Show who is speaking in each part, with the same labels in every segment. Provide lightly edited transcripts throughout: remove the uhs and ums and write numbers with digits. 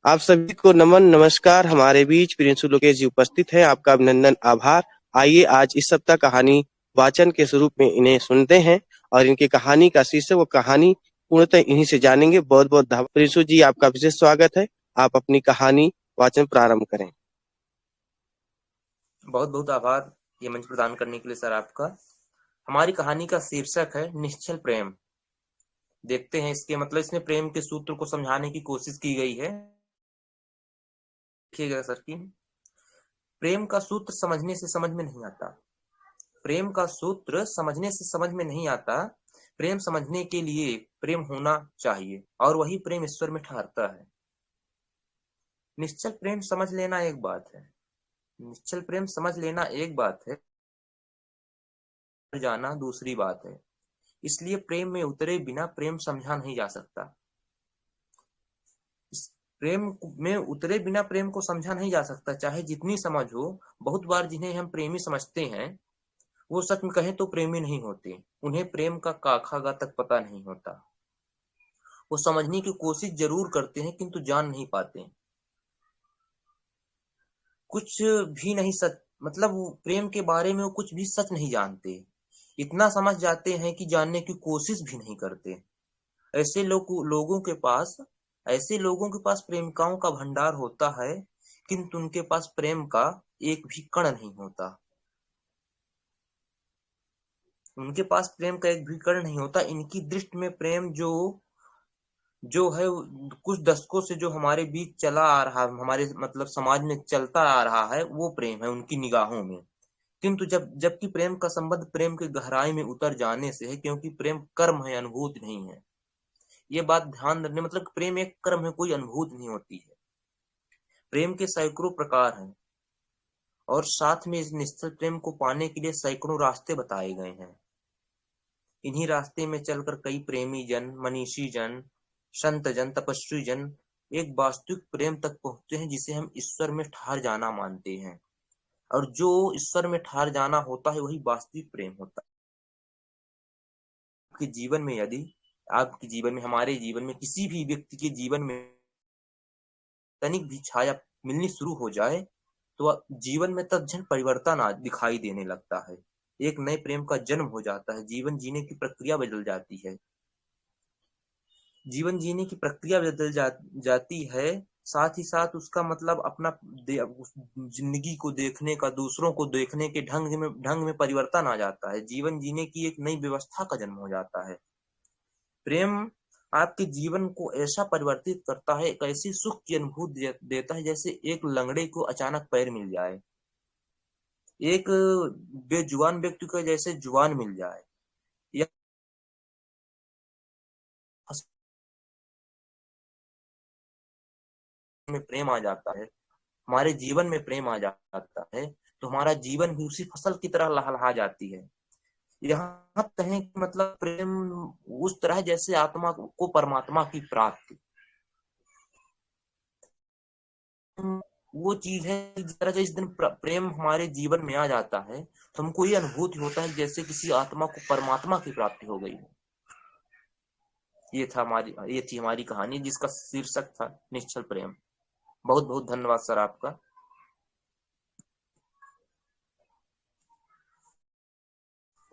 Speaker 1: आप सभी को नमन नमस्कार। हमारे बीच प्रिंसु लोकेश जी उपस्थित हैं। आपका अभिनंदन आभार। आइए आज इस सप्ताह कहानी वाचन के स्वरूप में इन्हें सुनते हैं और इनकी कहानी का शीर्षक वो कहानी पूर्णतः इन्हीं से जानेंगे। बहुत बहुत धन्यवाद प्रिंसु जी, आपका विशेष स्वागत है। आप अपनी कहानी वाचन प्रारंभ करें।
Speaker 2: बहुत बहुत आभार ये मंच प्रदान करने के लिए सर आपका। हमारी कहानी का शीर्षक है निश्चल प्रेम। देखते हैं इसके मतलब इसमें प्रेम के सूत्र को समझाने की कोशिश की गई है। देखिएगा सर की प्रेम का सूत्र समझने से समझ में नहीं आता। प्रेम का सूत्र समझने से समझ में नहीं आता। प्रेम समझने के लिए प्रेम होना चाहिए और वही प्रेम ईश्वर में ठहरता है। निश्चल प्रेम समझ लेना एक बात है। निश्चल प्रेम समझ लेना एक बात है, जाना दूसरी बात है। इसलिए प्रेम में उतरे बिना प्रेम समझा नहीं जा सकता। प्रेम में उतरे बिना प्रेम को समझा नहीं जा सकता, चाहे जितनी समझ हो। बहुत बार जिन्हें हम प्रेमी समझते हैं वो सच में कहें तो प्रेमी नहीं होते। उन्हें प्रेम का काखा तक पता नहीं होता। वो समझने की कोशिश जरूर करते हैं किंतु जान नहीं पाते। कुछ भी नहीं सच, मतलब वो प्रेम के बारे में वो कुछ भी सच नहीं जानते। इतना समझ जाते हैं कि जानने की कोशिश भी नहीं करते। ऐसे लोगों के पास ऐसे लोगों के पास प्रेमिकाओं का भंडार होता है किंतु उनके पास प्रेम का एक भी कण नहीं होता। उनके पास प्रेम का एक भी कण नहीं होता। इनकी दृष्टि में प्रेम जो जो है कुछ दशकों से जो हमारे बीच चला आ रहा है, हमारे मतलब समाज में चलता आ रहा है, वो प्रेम है उनकी निगाहों में। किंतु जबकि प्रेम का संबंध प्रेम के गहराई में उतर जाने से है, क्योंकि प्रेम कर्म है, अनुभूति नहीं है। ये बात ध्यान रखने, मतलब प्रेम एक कर्म है, कोई अनुभूति नहीं होती है। प्रेम के सैकड़ों प्रकार हैं और साथ में इस निश्चल प्रेम को पाने के लिए सैकड़ों रास्ते बताए गए हैं। इन्हीं रास्ते में चलकर कई प्रेमी जन, मनीषी जन, संत जन, तपस्वी जन एक वास्तविक प्रेम तक पहुंचते हैं जिसे हम ईश्वर में ठहर जाना मानते हैं। और जो ईश्वर में ठहर जाना होता है वही वास्तविक प्रेम होता है। आपके जीवन में यदि आपके जीवन में, हमारे जीवन में, किसी भी व्यक्ति के जीवन में तनिक भी छाया मिलनी शुरू हो जाए तो जीवन में तत्क्षण परिवर्तन दिखाई देने लगता है। एक नए प्रेम का जन्म हो जाता है। जीवन जीने की प्रक्रिया बदल जाती है। जीवन जीने की प्रक्रिया जाती है। साथ ही साथ उसका मतलब अपना जिंदगी को देखने का, दूसरों को देखने के ढंग में परिवर्तन आ जाता है। जीवन जीने की एक नई व्यवस्था का जन्म हो जाता है। प्रेम आपके जीवन को ऐसा परिवर्तित करता है, एक ऐसी सुख की अनुभूति देता है जैसे एक लंगड़े को अचानक पैर मिल जाए, एक बेजुबान व्यक्ति को जैसे जुबान मिल जाए, या में प्रेम आ जाता है, हमारे जीवन में प्रेम आ जाता है तो हमारा जीवन भी उसी फसल की तरह लहलहा जाती है। यहाँ कहें कि मतलब प्रेम उस तरह जैसे आत्मा को परमात्मा की प्राप्ति, वो चीज है। जिस तरह से इस दिन प्रेम हमारे जीवन में आ जाता है तो हमको ये अनुभूति होता है जैसे किसी आत्मा को परमात्मा की प्राप्ति हो गई। ये थी हमारी कहानी जिसका शीर्षक था निश्चल प्रेम। बहुत बहुत धन्यवाद सर आपका।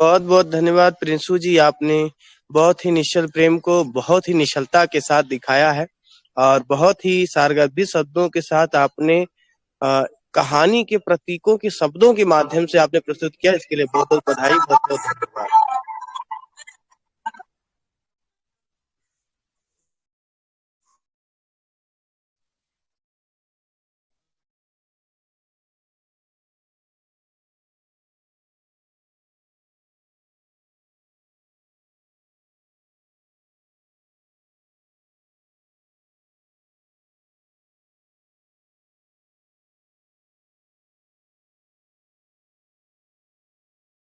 Speaker 1: बहुत बहुत धन्यवाद प्रिंसु जी। आपने बहुत ही निश्चल प्रेम को बहुत ही निश्चलता के साथ दिखाया है और बहुत ही सारगर्भित शब्दों के साथ आपने कहानी के प्रतीकों के शब्दों के माध्यम से आपने प्रस्तुत किया। इसके लिए बहुत बहुत बधाई, बहुत बहुत धन्यवाद।